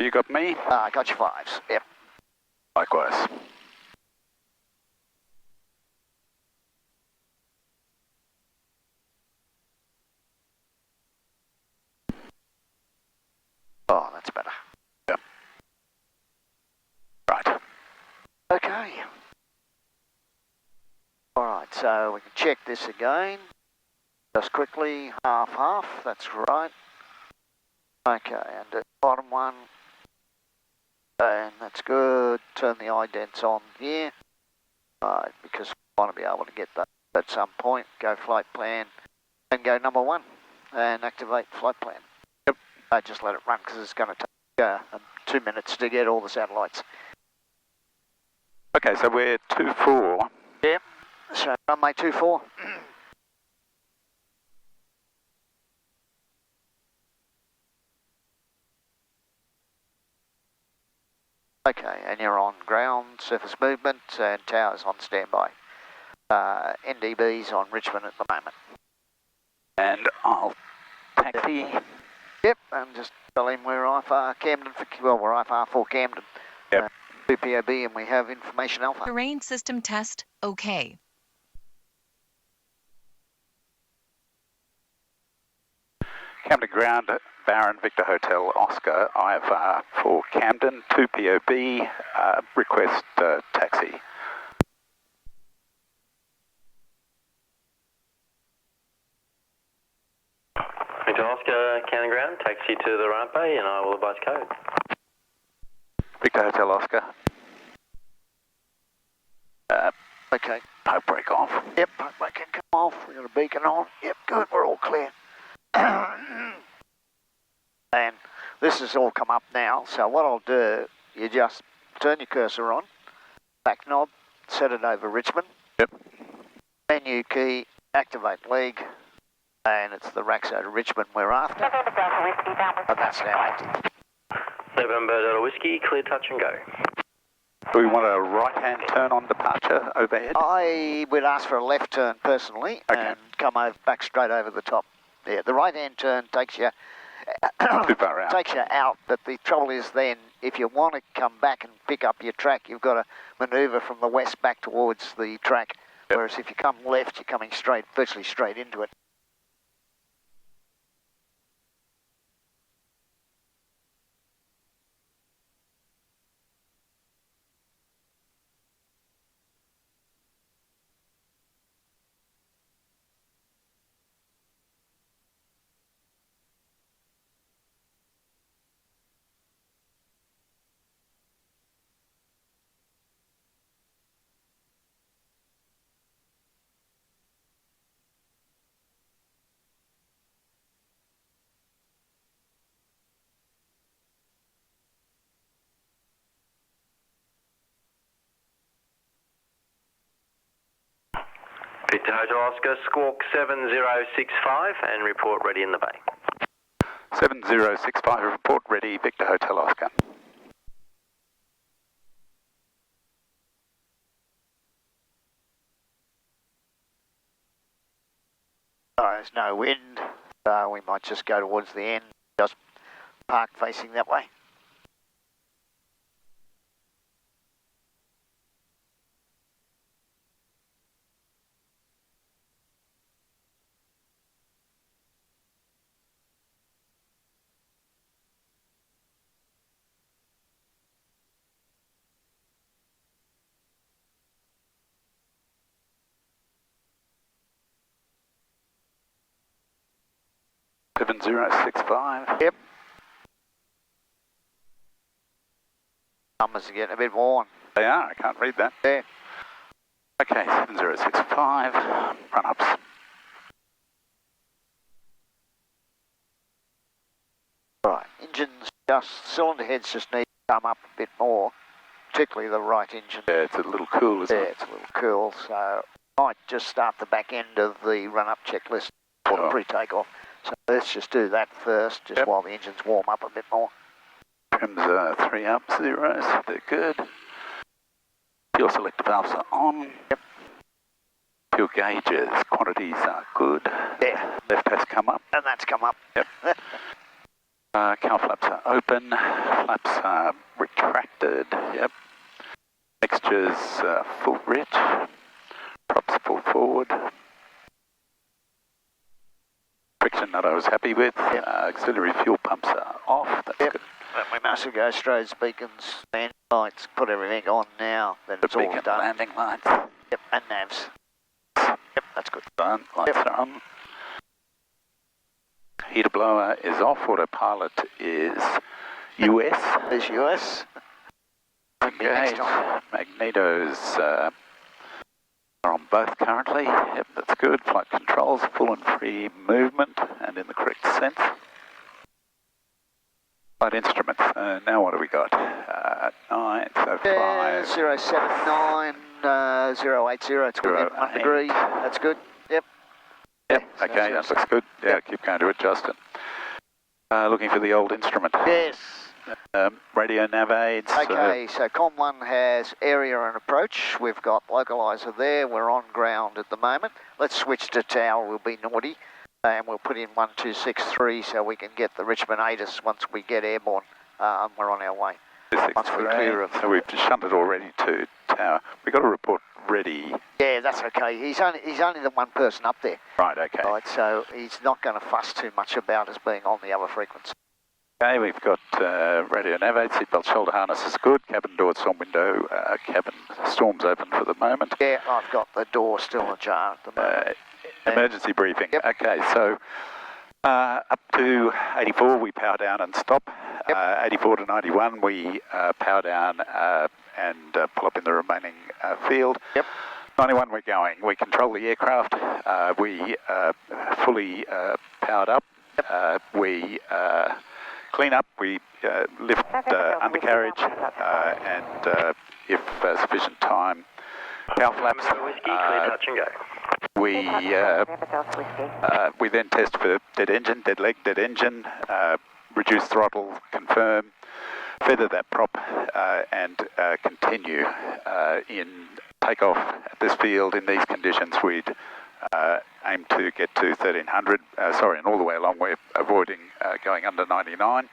You got me? I got your 5s, yep. Likewise. Oh, that's better. Yep. Right. Okay. Alright, so we can check this again. Just quickly, half, that's right. Okay, and the bottom one. And that's good. Turn the idents on here. Right, because we want to be able to get that at some point. Go flight plan and go number 1 and activate flight plan. Yep. Just let it run because it's going to take 2 minutes to get all the satellites. Okay, so we're 2-4. Yep. So runway 24. Okay, and you're on ground, surface movement, and towers on standby. NDB's on Richmond at the moment. And I'll taxi. Yep, and just tell him we're IFR Camden we're IFR for Camden. Yep. 2POB, and we have information alpha. Terrain system test, okay. Camden ground, Baron Victor Hotel Oscar IFR for Camden, 2POB, request taxi. Victor Oscar, Camden ground, taxi to the runway and I will advise code. Victor Hotel Oscar. Okay. No break off. Yep, pipe can come off. We've got a beacon on. Yep, good, we're all clear. And this has all come up now, so what I'll do, you just turn your cursor on, back knob, set it over Richmond. Yep. Menu key, activate leg, and it's the Raxo to Richmond we're after. And that's now active. November Delta Whiskey, clear touch and go. Do we want a right-hand turn on departure overhead? I would ask for a left turn personally, Okay. and come over, back straight over the top. Yeah, the right-hand turn takes you Too far out. takes you out, but the trouble is then, if you want to come back and pick up your track, you've got to manoeuvre from the west back towards the track, Yep. whereas if you come left, you're coming straight, virtually straight into it. Victor Hotel Oscar, squawk 7065 and report ready in the bay. 7065, report ready, Victor Hotel Oscar. There's no wind, so we might just go towards the end, just park facing that way. Seven 7065. Yep. Numbers are getting a bit worn. They are, I can't read that. Yeah. Okay, 7065, run-ups. Right, engines cylinder heads just need to come up a bit more, particularly the right engine. Yeah, it's a little cool, isn't Yeah, it? it's a little cool, so I might just start the back end of the run-up checklist for the Sure. pre-takeoff. So let's just do that first, just Yep. while the engines warm up a bit more. Trims are 3 up, zeros, they're good. Fuel selector valves are on. Yep. Fuel gauges, quantities are good. Yeah. Left has come up. And that's come up. Yep. Cowl flaps are open, flaps are retracted, yep. Mixtures full rich, props full forward. Friction that I was happy with, auxiliary fuel pumps are off, that's good. And we must go straight as beacons, landing lights, put everything on now, then it's all Beacon done. landing lights. Yep, and navs. Yep, that's good. Done, lights are on. Heater blower is off, autopilot is US. There's US. Okay, magnetos are on both currently. Yep, that's good. Flight controls, full and free movement and in the correct sense. Flight instruments, now what do we got? 905. 079, 080, it's within 1 degree. That's good. Yep. Yep, okay, that looks good. Yeah, keep going to it, Justin. Looking for the old instrument. Yes. Radio nav aids. Okay, so COM 1 has area and approach. We've got localizer there. We're on ground at the moment. Let's switch to tower. We'll be naughty. And we'll put in 1263 so we can get the Richmond ATIS once we get airborne. We're on our way. Once we clear of... So we've shunted already to tower. We've got a report ready. Yeah, that's okay. He's only the one person up there. Right, okay. Right, so he's not going to fuss too much about us being on the other frequency. Okay, we've got radio nav aids, seatbelt shoulder harness is good, cabin door, storm window, cabin storm's open for the moment. Yeah, I've got the door still ajar at the moment. Emergency briefing. Yep. Okay, so up to 84 we power down and stop. Yep. 84 to 91 we power down and pull up in the remaining field. Yep. 91 we're going. We control the aircraft. We fully powered up. Yep. We clean up. We lift undercarriage and if sufficient time, cowl flaps. Touch and go. We then test for dead engine, dead leg, dead engine, reduce throttle, confirm, feather that prop and continue in takeoff at this field in these conditions. We'd aim to get to 1300, and all the way along we're avoiding going under 99.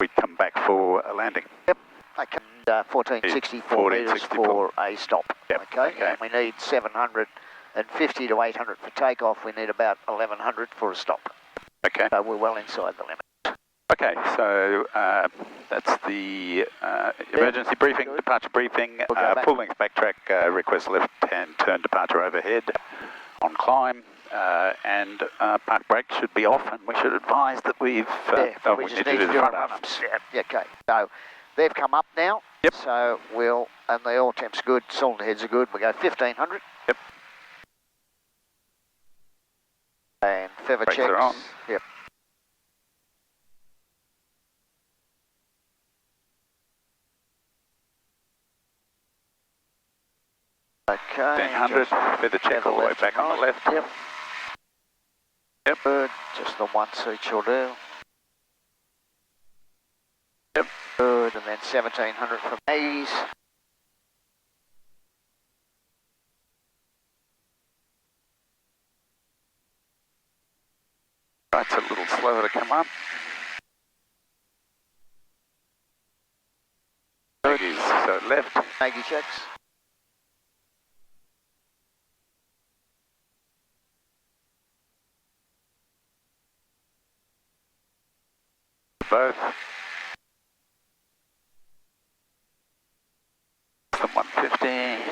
We'd come back for a landing. Yep, okay. 1464 metres for a stop. Yep. Okay, and we need 750 to 800 for takeoff. We need about 1100 for a stop. Okay. So we're well inside the limit. Okay, so that's the emergency briefing, good. departure briefing, We'll full length backtrack, request left hand turn departure overhead on climb, and park brake should be off, and we should advise that we just need to do run-ups. Yeah, okay. So they've come up now. Yep. So and the oil temp's good, cylinder heads are good. We go 1500. Yep. And feather Brakes checks. are on. Yep. Okay. 1500, feather check all the way back on the left. Yep. Yep. Good. Just the one seat will do. Yep. Good. And then 1700 from A's. It's a little slower to come up. Good. So left. Maggie checks. Both. Some 150.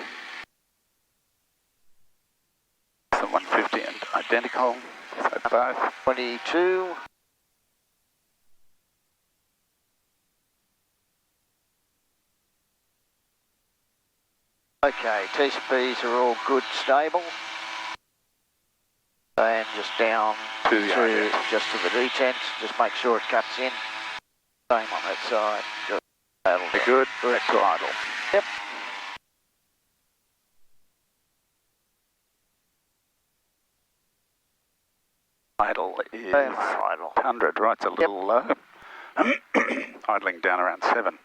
Some 150 and identical. So both. 22. Okay, TCPs are all good, stable. And just down to the ident. just to the detent. Just make sure it cuts in. Same on that side. Just that'll Be good. Back to idle. Yep. Idle is Idle. 100, right? It's a little low. Idling down around 7.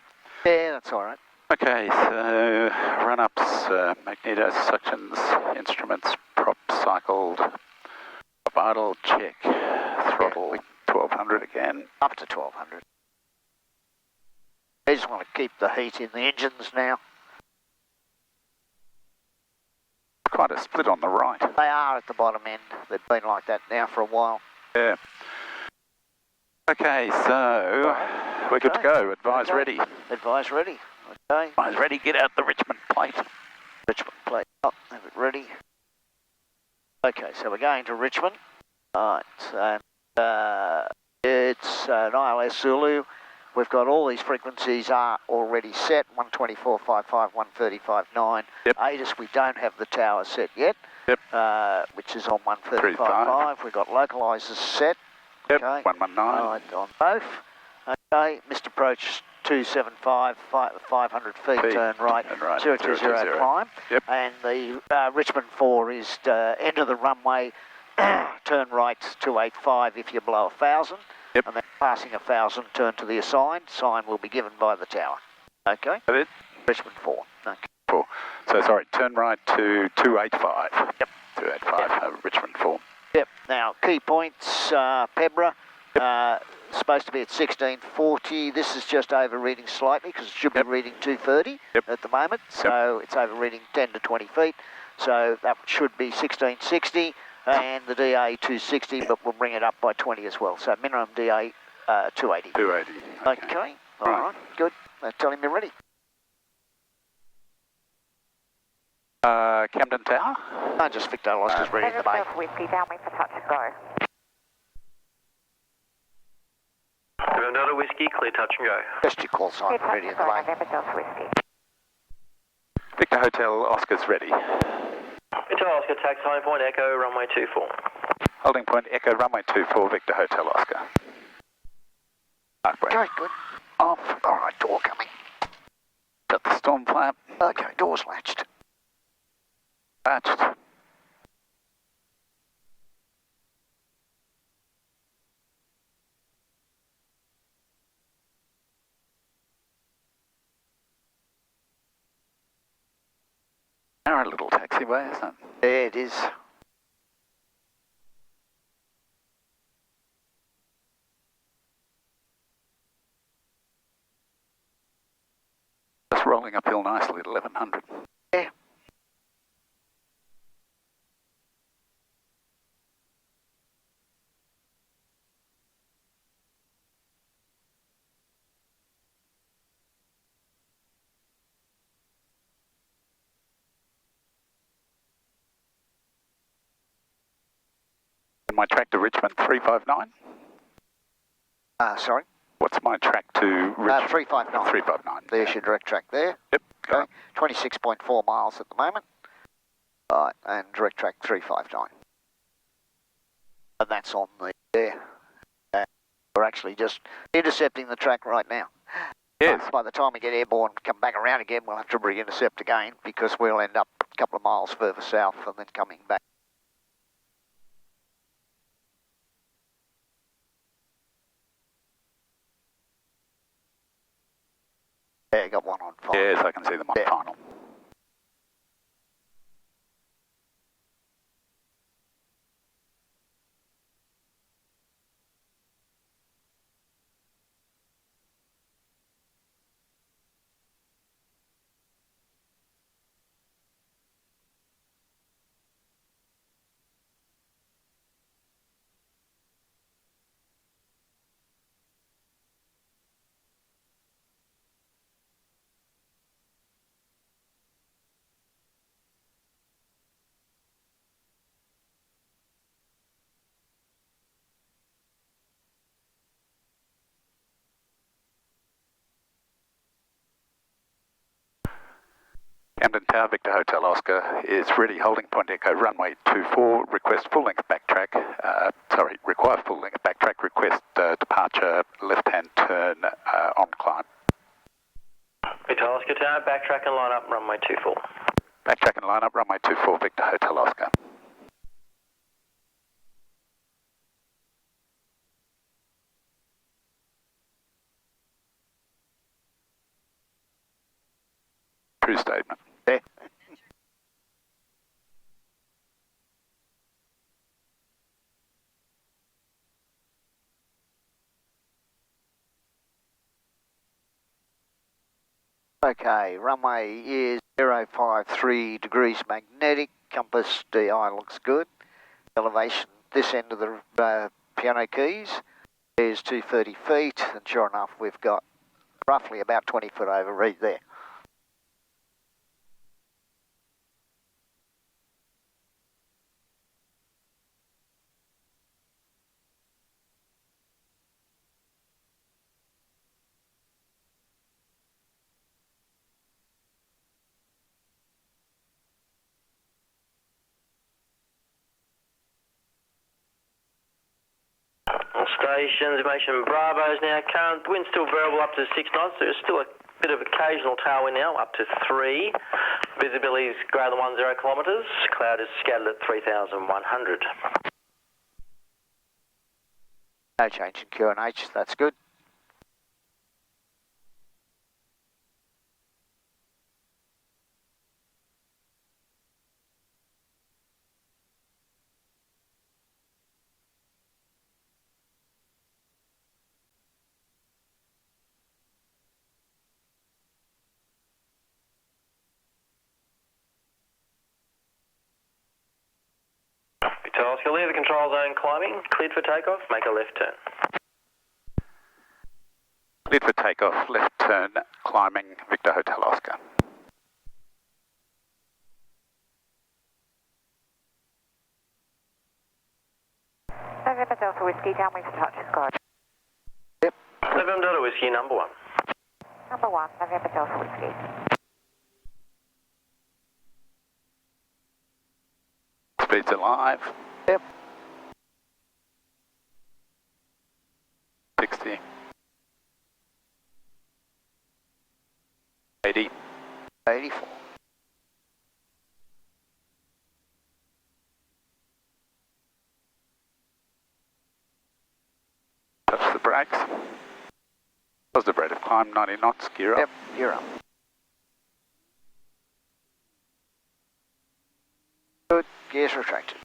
Yeah, that's all right. Okay, so run-ups, magneto suctions, instruments, prop cycled, idle check, throttle 12 1200 again. Up to 1200. They just want to keep the heat in the engines now. Quite a split on the right. They are at the bottom end. They've been like that now for a while. Yeah. Okay, so we're good to go. Advise ready. Advise ready. Okay. Advise ready. Get out the Richmond plate. Richmond plate up. Have it ready. Okay, so we're going to Richmond. Alright, and it's an ILS Zulu. We've got all these frequencies are already set, 124.55, 135.9. Yep. ATIS, we don't have the tower set yet, Yep. which is on 135.5. We've got localisers set. Yep, Okay. 119. Right, on both. Okay, missed approach 275, 500 feet, turn right, 020 climb. Yep. And the Richmond 4 is end of the runway, turn right 285 if you blow 1,000. Yep. And then passing 1,000, turn to the assigned. Sign will be given by the tower. Okay? That it? Richmond 4. Okay. 4. So sorry, turn right to 285. Yep. 285, Yep. Richmond 4. Yep. Now, key points, Pebra. Supposed to be at 1640. This is just overreading slightly because it should be reading 230 at the moment. So it's overreading 10 to 20 feet. So that should be 1660 and the DA 260, but we'll bring it up by 20 as well. So minimum DA 280. 280. Okay. All right. Good. Tell him you're ready. Camden Tower? Just Victor Oscar's ready in the bay. Whiskey, downwind for touch and go. November Whiskey, clear touch and go. Just your call sign ready in the bay. November Delta Whiskey. Victor Hotel, Oscar's ready. Victor Oscar, taxi high point, Echo, runway 24. Holding point, Echo, runway 24, Victor Hotel, Oscar. Mark break. Okay, good. Off. All right, door coming. Got the storm flap. Okay, door's latched. Latched. Narrow little taxiway, isn't it? There it is. Just rolling uphill nicely at 1100. Yeah. My track to Richmond, 359. Sorry? What's my track to Richmond? 359. 359. There's your direct track there. Yep. Okay. 26.4 miles at the moment. All right, and direct track 359. And that's on the there. We're actually just intercepting the track right now. Yes. By the time we get airborne, come back around again, we'll have to re-intercept again because we'll end up a couple of miles further south and then coming back. Yeah, got one on fire. Yes, I can see them on final. Camden Tower, Victor Hotel Oscar is ready, holding point Echo, runway 24, request full length backtrack, require full length backtrack, request departure, left hand turn on climb. Victor Oscar Tower, backtrack and line up, runway 24. Backtrack and line up, runway 24, Victor Hotel Oscar. True statement. Yeah. Okay, runway is 053 degrees magnetic, compass DI looks good. Elevation this end of the piano keys is 230 feet, and sure enough we've got roughly about 20 foot overread there. Stations, information Bravo's now current. Wind still variable up to 6 knots. There's still a bit of occasional tailwind now, up to 3. Visibility is greater than 10 kilometres. Cloud is scattered at 3,100. No change in QNH, that's good. Oscar, leave the control zone climbing. Cleared for takeoff. Make a left turn. Cleared for takeoff, left turn, climbing, Victor Hotel Oscar. November Delta Whiskey, downwind for touch, go. Yep. November Delta Whiskey, number 1. Number 1, November Delta Whiskey. Speeds alive. Yep. 60. 80. 84. Touch the brakes. Positive rate of climb, 90 knots, gear up. Yep, you're up. Good, gears retracted.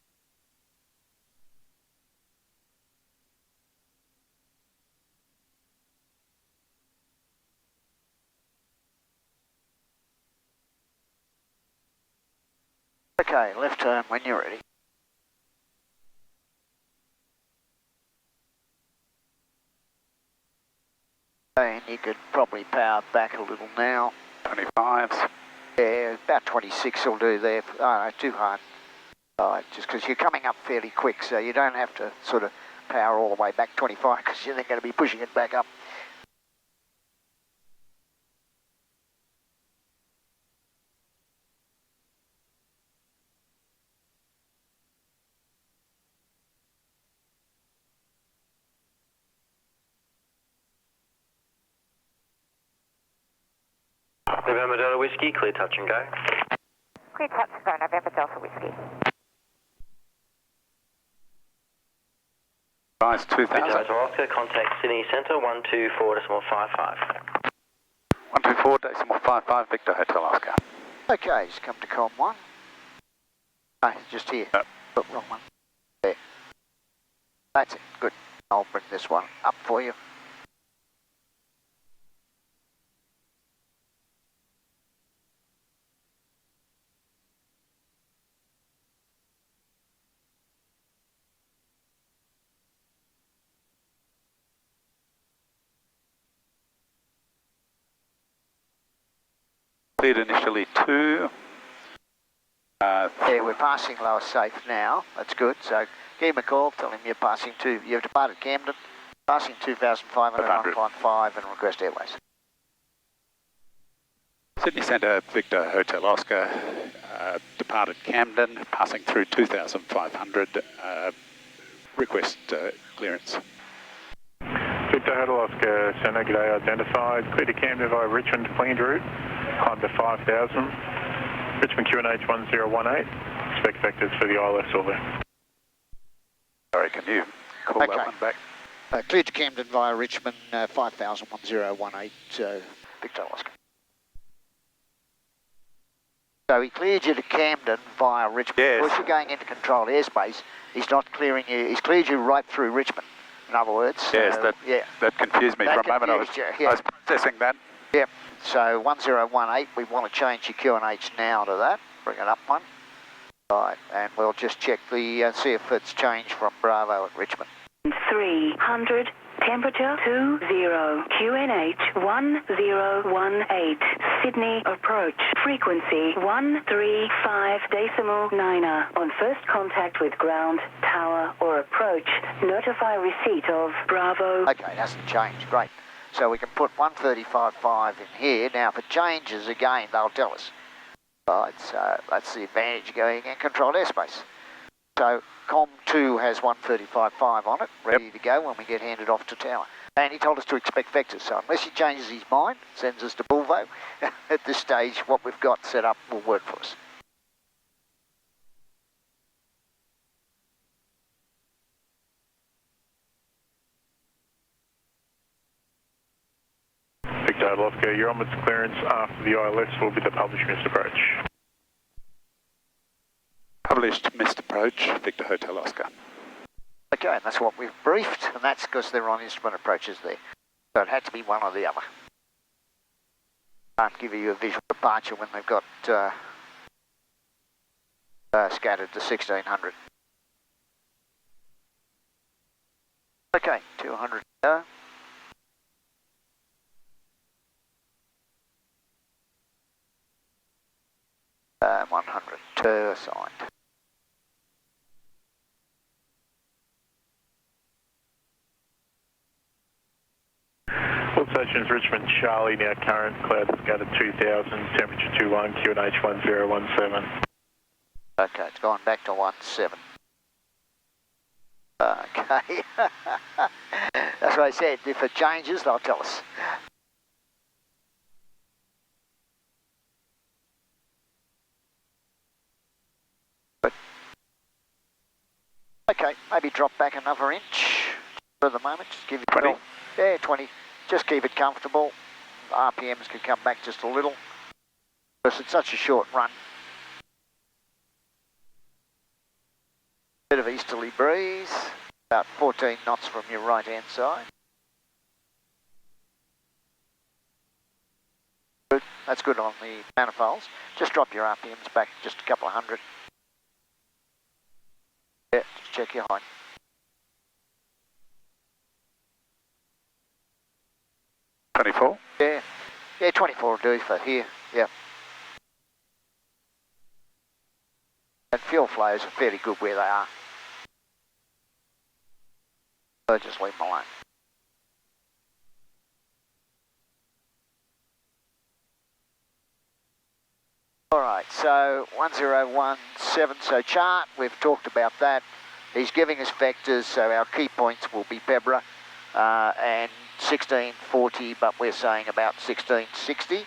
Okay, left turn when you're ready. And you could probably power back a little now. 25s. Yeah, about 26 will do there. Oh, no, too hard. Just because you're coming up fairly quick, so you don't have to sort of power all the way back 25 because you're then going to be pushing it back up. November Delta Whiskey, clear touch and go. Clear touch, go, November Delta Whiskey. Rise 2000. Victor Oscar, contact Sydney Centre, 124.55. 124.55, Victor Hotel Oscar. Okay, just come to COM 1. No, just here. Yep. Oh, wrong one. There. That's it, good. I'll bring this one up for you. Cleared initially 2. Yeah, we're passing lower safe now. That's good. So give him a call, tell him you're passing you've departed Camden, passing 2,500 and request airways. Sydney Centre, Victor Hotel Oscar, departed Camden, passing through 2,500, request clearance. Victor Hotel Oscar, Centre, g'day, identified. Clear to Camden via Richmond, cleaned route, climb to 5,000. Richmond QNH 1018, expect vectors for the ILS over. Sorry, can you call that one back? Cleared to Camden via Richmond, 5,000, 1018, Victor Oscar. So he cleared you to Camden via Richmond. Yes. Of course, you're going into controlled airspace. He's not clearing you. He's cleared you right through Richmond, in other words. Yes, yeah. that confused me That for a moment. I was confused you, yeah. processing that. Yep, so 1018, we want to change your QNH now to that. Bring it up one. Right, and we'll just check the, see if it's changed from Bravo at Richmond. 300, temperature 20, QNH 1018, Sydney approach, frequency 135.9. On first contact with ground, tower or approach, notify receipt of Bravo. Okay, it hasn't changed, great. So we can put 135.5 in here. Now if it changes again, they'll tell us. Right, so that's the advantage of going in controlled airspace. So COM2 has 135.5 on it, ready to go when we get handed off to tower. And he told us to expect vectors, so unless he changes his mind, sends us to Bulvo, at this stage what we've got set up will work for us. Victor Hotel Oscar, your onwards clearance after the ILS will be the published missed approach. Published missed approach, Victor Hotel Oscar. Okay, and that's what we've briefed, and that's because they're on instrument approaches there. So it had to be one or the other. Can't give you a visual departure when they've got scattered to 1600. Okay, 200 to go. And 102 assigned. All stations Richmond Charlie, now current, cloud scattered 2000, temperature 21, QNH 1017. Okay, it's gone back to 17. Okay. That's what I said, if it changes, they'll tell us. But, okay, maybe drop back another inch for the moment, just give it 20. Yeah, 20. Just keep it comfortable. RPMs can come back just a little because it's such a short run. Bit of easterly breeze, about 14 knots from your right hand side. Good, that's good on the manifolds. Just drop your RPMs back just a couple of hundred. Yeah, just check your height. Yeah, 24 will do for here, yeah. And fuel flows are fairly good where they are. So just leave them alone. Alright, so 1017, so chart, we've talked about that. He's giving us vectors, so our key points will be Pebrah and 1640, but we're saying about 1660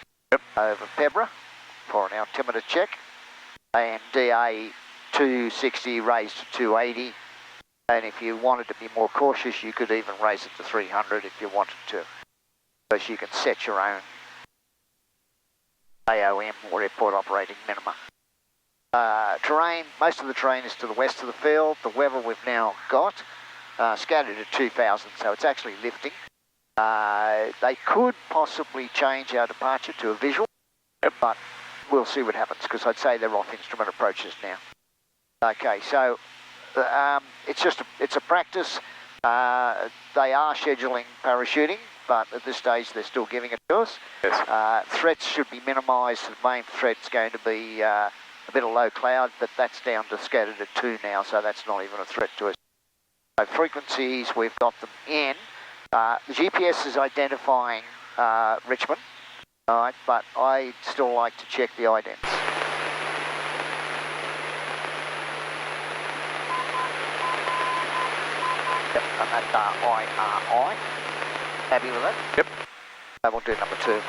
over Pebrah for an altimeter check. And DA 260 raised to 280. And if you wanted to be more cautious, you could even raise it to 300 if you wanted to. Because you can set your own AOM or airport operating minima. Terrain, most of the terrain is to the west of the field. The weather we've now got scattered at 2000, so it's actually lifting. They could possibly change our departure to a visual, but we'll see what happens because I'd say they're off instrument approaches now. Okay, so it's a practice. They are scheduling parachuting, but at this stage they're still giving it to us. Yes. Threats should be minimised. The main threat's going to be a bit of low cloud, but that's down to scattered at 2 now, so that's not even a threat to us. So frequencies, we've got them in. The GPS is identifying Richmond, alright, but I still like to check the idents. Yep, and that's IRI. Happy with that? Yep. We'll do number 2.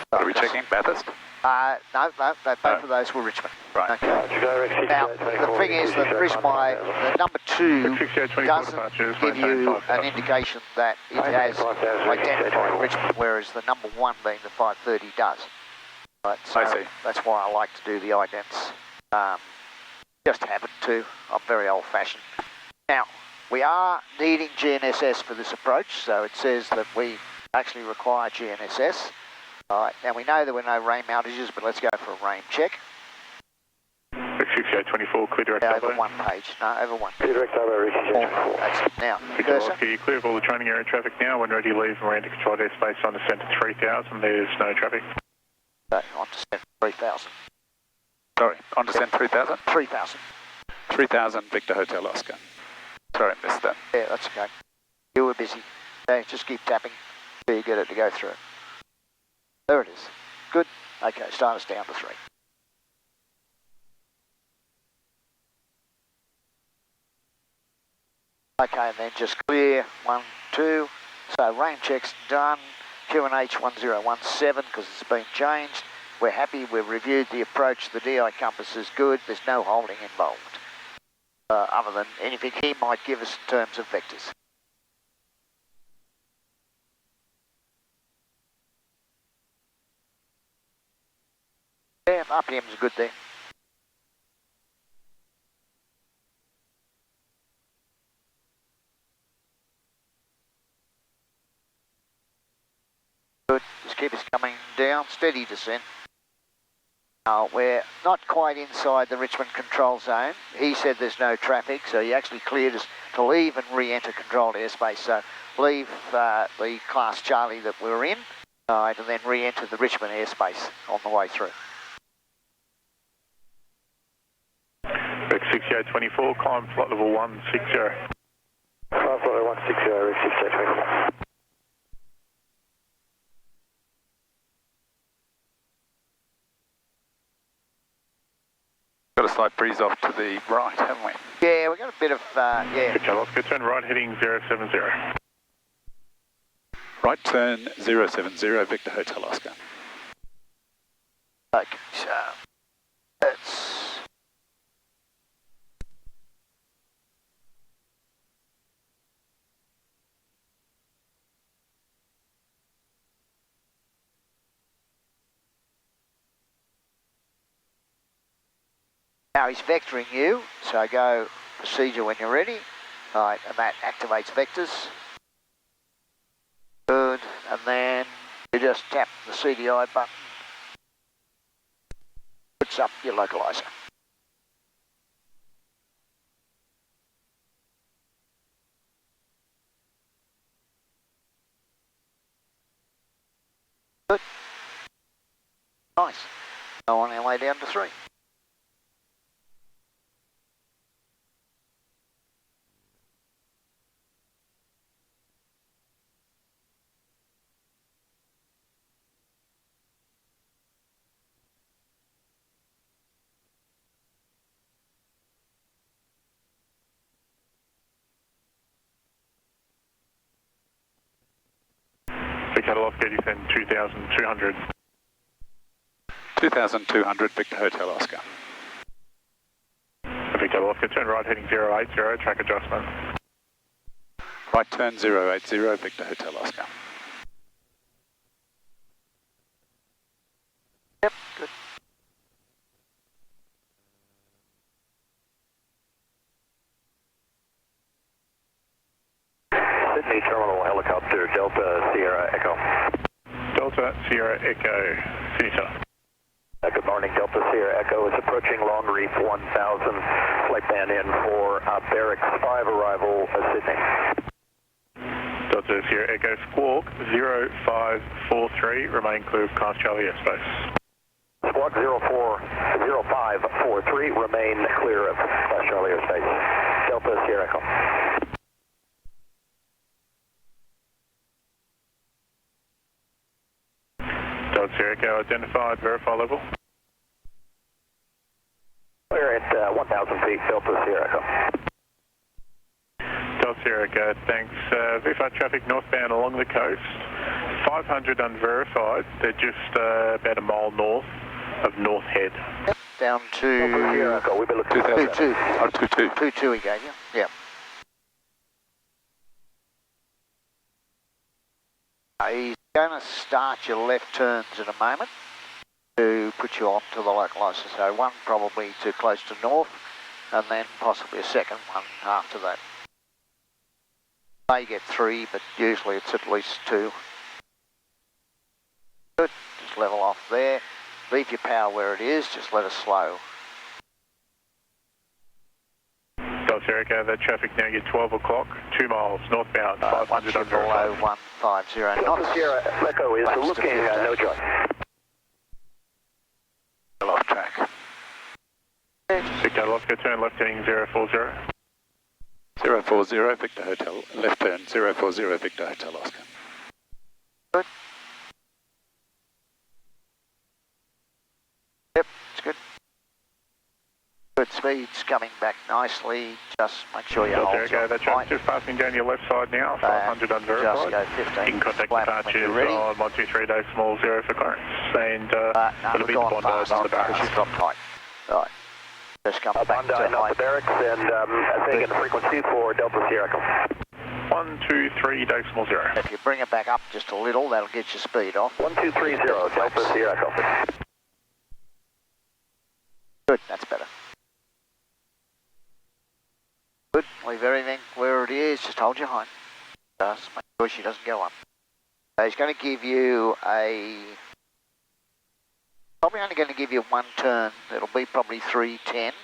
What are we checking? Bathurst? No, both of those were Richmond. Right. Okay. Now, the thing is that the reason why the number 2 doesn't give you an indication that it has identified Richmond, whereas the number 1 being the 530 does. Right, so I see. That's why I like to do the idents. Just happen to. I'm very old-fashioned. Now, we are needing GNSS for this approach, so it says that we actually require GNSS. All right, now we know there were no rain outages, but let's go for a rain check. XCO24, clear direct Over Albo. 1 page, no, over 1. Clear direct Albo, XCO24. That's now, Victor cursor. Oscar, you clear of all the training area traffic now. When ready, leave and land to controlled airspace on descent to 3000. There's no traffic. So, on descent 3000. Sorry, on descent 3000? 3000. 3000 Victor Hotel Oscar. Sorry, I missed that. Yeah, that's okay. You were busy. Okay, just keep tapping till you get it to go through. There it is. Good. Okay, start us down to 3. Okay, and then just clear 1, 2. So rain check's done. QNH 1017 because it's been changed. We're happy. We've reviewed the approach. The DI compass is good. There's no holding involved. Other than anything he might give us in terms of vectors. Yeah, RPM's good there. Good, just keep us coming down, steady descent. We're not quite inside the Richmond control zone. He said there's no traffic, so he actually cleared us to leave and re-enter controlled airspace. So leave the class Charlie that we were in, and then re-enter the Richmond airspace on the way through. XCO24, climb flight level 160. Climb flight level 160, XCO24. Got a slight breeze off to the right, haven't we? Yeah, we've got a bit of, yeah. Victor Oscar, turn right heading 070. Right turn 070 Victor Hotel Oscar. Okay, so that's... Now he's vectoring you, so go procedure when you're ready. All right, and that activates vectors. Good, and then you just tap the CDI button. Puts up your localizer. Good. Nice. Go on our way down to 3. Victor Oscar, descend 2200. 2200 Victor Hotel Oscar. Victor Oscar, turn right heading 080, track adjustment. Right turn 080 Victor Hotel Oscar. Yep, good. Sydney Terminal Helicopter, Delta Sierra Echo. Delta Sierra Echo, Sydney Center. Good morning, Delta Sierra Echo is approaching Long Reef 1000. Flight band in for Barracks 5 arrival, Sydney. Delta Sierra Echo, Squawk 0543, remain clear of class Charlie airspace. Squawk 0543, remain clear of class Charlie airspace. Delta Sierra Echo. Delta Sierra Echo, identified, verify level. We're at 1,000 feet, Delta Sierra Echo. Delta Sierra Echo, thanks. VFR traffic northbound along the coast. 500 unverified. They're just about a mile north of North Head. Yep, down to... Delta Sierra Echo, we've been looking at 22. Oh, 22. 22 he gave you, yeah. He's going to start your left turns in a moment to put you on to the localizer. So one probably too close to north, and then possibly a second one after that. May get 3, but usually it's at least 2. Good, just level off there. Leave your power where it is, just let us slow. Delta Sierra Echo, that traffic now at 12 o'clock, 2 miles northbound, 500 under below 150 knots. Delta Sierra Echo is looking no joy. Off track. Victor Oscar, turn left heading 040. 040 Victor Hotel, left turn 040 Victor Hotel Oscar. Good. Yep, it's good. Good speeds coming back nicely. Just make sure you hold Delta that traffic just passing down your left side now, 500 unverified. Just go 15. You can contact departures on 123.0 for clearance. And it'll be the Bondi on the barracks. Drop tight. Right. Just come back Bondi, to not the barracks, and taking the frequency for Delta Sierra Echo. 123.0. If you bring it back up just a little, that'll get your speed off. 1230 Delta Sierra Echo. Good, that's better. Good, leave everything where it is, just hold your height. Just make sure she doesn't go up. So he's going to give you probably only going to give you one turn. It'll be probably 310.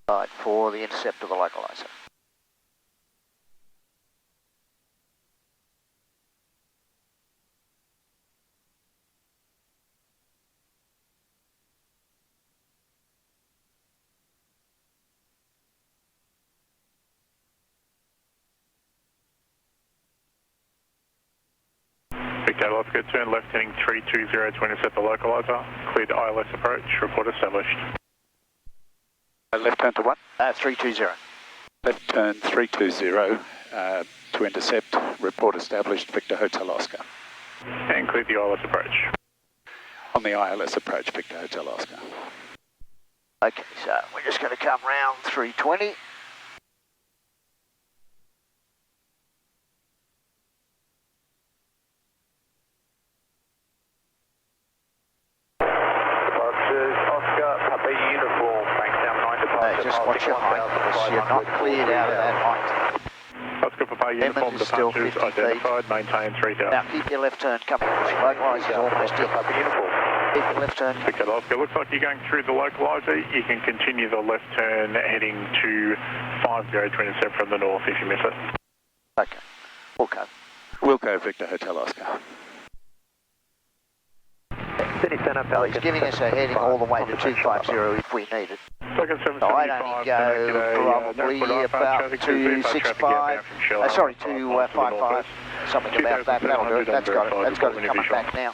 Right, for the intercept of the localizer. Victor Oscar, turn left heading 320 to intercept the localizer. Cleared ILS approach, report established. Left turn to what? 320. Left turn 320 to intercept, report established, Victor Hotel Oscar. And cleared the ILS approach. On the ILS approach, Victor Hotel Oscar. Okay, so we're just going to come round 320. Just watch your height, because you're not cleared out of that height. Oscar Papa uniform departures identified, maintain 3000. Now keep your left turn coming, because your localizer almost in. Keep your left turn. Victor Oscar, looks like you're going through the localizer. You can continue the left turn heading to 50 to intercept from the north if you miss it. Okay, Wilco. Wilco, Victor Hotel Oscar. City Centre, Well, he's giving us a heading all the way to 250 if we need it. Second So I'd only go probably about 265, sorry, 255, something about that. That'll do it. That's got it. That's got it coming back now.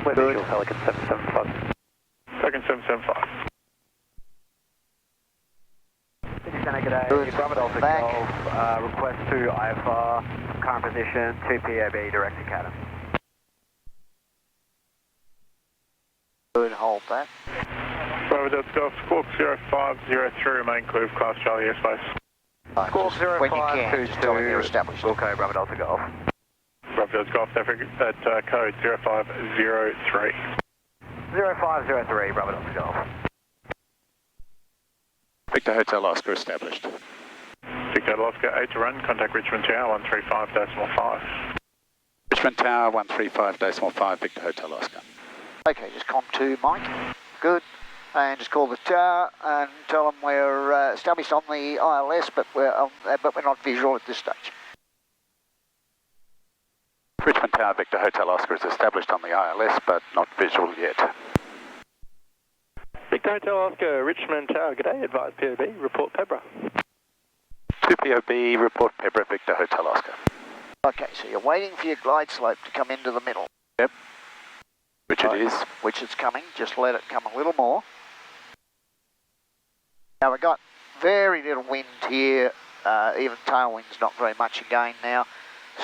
Good. Pelican 775. Second 775. City Centre, g'day. Good. Bravo Delta Back. Golf, request to IFR, current position, 2 POB, direct to Cadam. Good, hold that. Bravo Delta Golf, Squawk 0503, remain clear of Class Charlie airspace. Right, Squawk when you can, just tell me you're 0522, established. okay, Bravo Delta Golf. Bravo Delta Golf, that code 0503. 0503, Bravo Delta Golf. Victor Hotel Oscar established. Victor Oscar 8 to run, contact Richmond Tower 135.5. Richmond Tower 135.5, Victor Hotel Oscar. Okay, just com to Mike. Good. And just call the tower and tell them we're established on the ILS, but we're not visual at this stage. Richmond Tower, Victor Hotel Oscar is established on the ILS, but not visual yet. Victor Hotel Oscar, Richmond Tower, g'day, advise POB, report Pebra. 2 POB, report Pebra, Victor Hotel Oscar. Okay, so you're waiting for your glide slope to come into the middle. Yep. Which it is. Which it's coming, just let it come a little more. Now we've got very little wind here, even tailwind's not very much again now,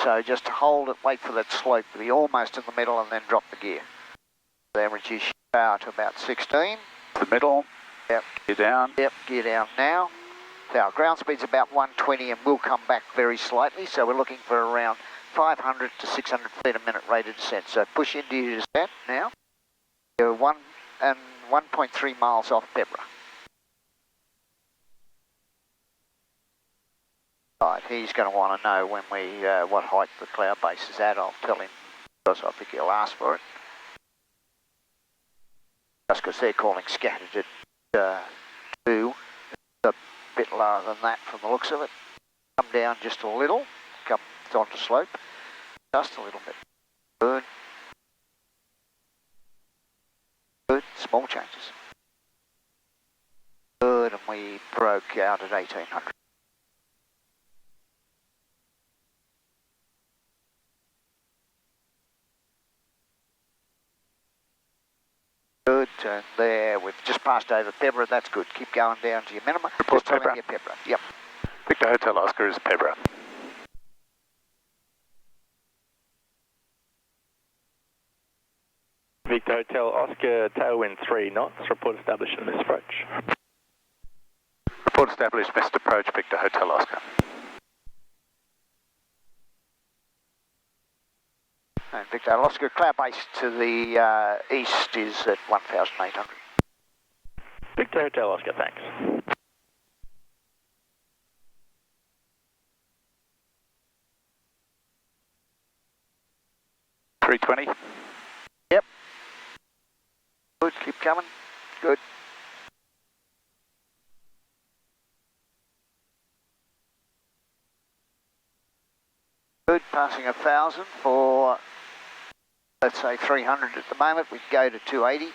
so just hold it, wait for that slope to be almost in the middle and then drop the gear. Then reduce your power to about 16. The middle. Yep. Gear down. Yep, gear down now. So our ground speed's about 120 and we'll come back very slightly, so we're looking for around 500 to 600 feet a minute rate of descent. So push into your descent now. You're 1.3 miles off Pebra. Right, he's going to want to know when we what height the cloud base is at. I'll tell him because I think he'll ask for it. Just because they're calling scattered at 2. It's a bit lower than that from the looks of it. Come down just a little. Come onto slope. Just a little bit. Good. Good. Small changes. Good. And we broke out at 1800. Good, and there, we've just passed over Pebra, that's good. Keep going down to your minimum. Report just Pebra. Pebra. Yep. Victor Hotel Oscar is Pebra. Victor Hotel Oscar, tailwind 3 knots, report established in this approach. Report established, missed approach, Victor Hotel Oscar. And Victor Oscar, cloud base to the east is at 1,800. Victor Hotel Oscar, thanks. $320. Yep. Good, keep coming. Good. Good, passing 1,000 for, let's say 300 at the moment. We can go to 280.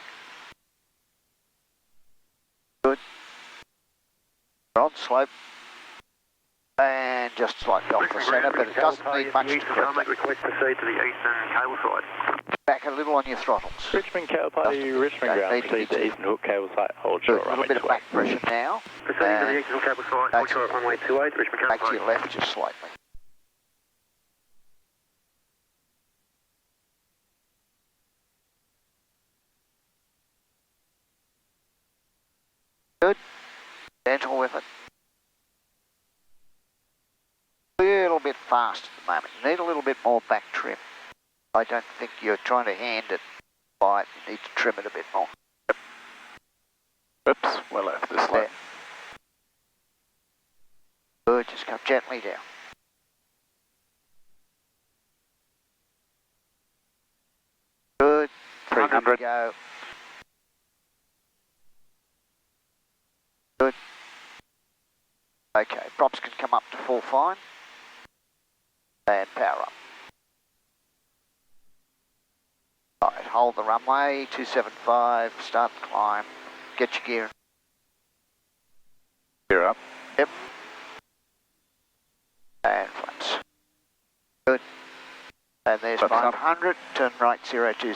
Good. We're on slope. And just slightly off the centre, but it doesn't need much to correct. Request to proceed to the eastern cable side. Back a little on your throttles. Richmond Cable Party, Richmond ground, proceed to eastern hook cable site, hold Good, short a little runway bit of 28. back pressure now. Proceeding to the eastern cable side, hold short runway 28, Richmond cable Back to side. your left just slightly. Good. Gentle with it. A little bit fast at the moment. You need a little bit more back trim. I don't think you're trying to hand it light. You need to trim it a bit more. Oops, well over the slope. There. Good, just come gently down. Good. 300. Go. Good. Okay, props can come up to full fine. And power up. Right, hold the runway, 275, start the climb, get your gear. Gear up. Yep. And flaps. Good. And there's Flaps up. 500, turn right 020.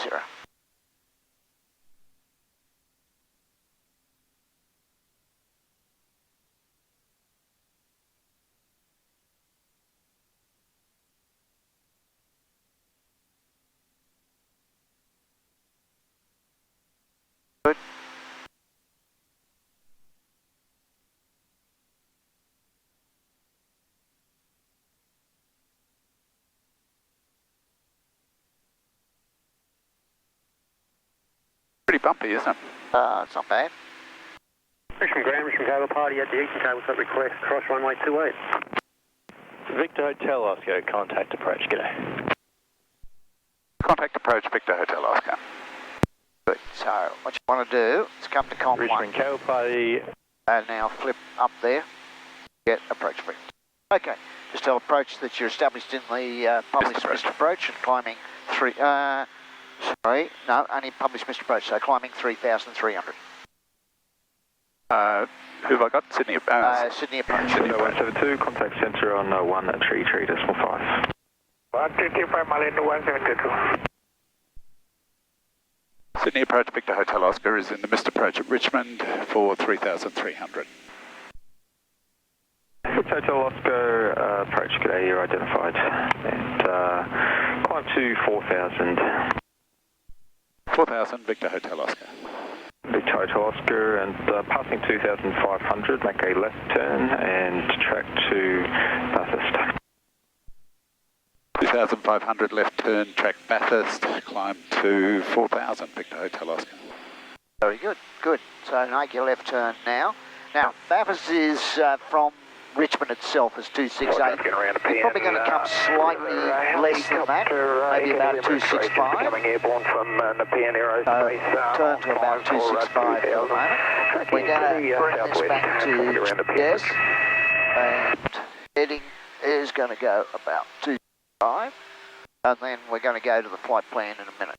Good. Pretty bumpy, isn't it? It's not bad. Richmond ground, Richmond cable party at the eastern cable side request, cross runway 28. Victor Hotel Oscar, contact approach, g'day. Contact approach, Victor Hotel Oscar. Good. So what you want to do is come to COM 1 Richmond Cable Party, and now flip up there. Get approach free. Okay. Just tell approach that you're established in the published missed approach and climbing only published missed approach, so climbing 3,300. Who have I got? Sydney. Sydney approach. Sydney 172, contact centre on 1 at 33.5. 135 mile into 172. Sydney approach, Victor Hotel Oscar is in the missed approach at Richmond for 3,300. Victor Hotel Oscar, approach, g'day, you're identified. And climb to 4,000. 4,000, Victor Hotel Oscar. Victor Hotel Oscar, and passing 2,500, make a left turn and track to Bathurst. 2,500 left turn, track Bathurst, climb to 4,000, Victor Hotel Oscar. Very good. Good. So make your left turn now. Now, Bathurst is from Richmond itself is 268. Probably going to come slightly less than that, maybe about 265. Coming airborne from Nepean Aerospace. Turn to about 265 for the moment. We're going to bring this back to yes, and heading is going to go about 265, and then we're going to go to the flight plan in a minute.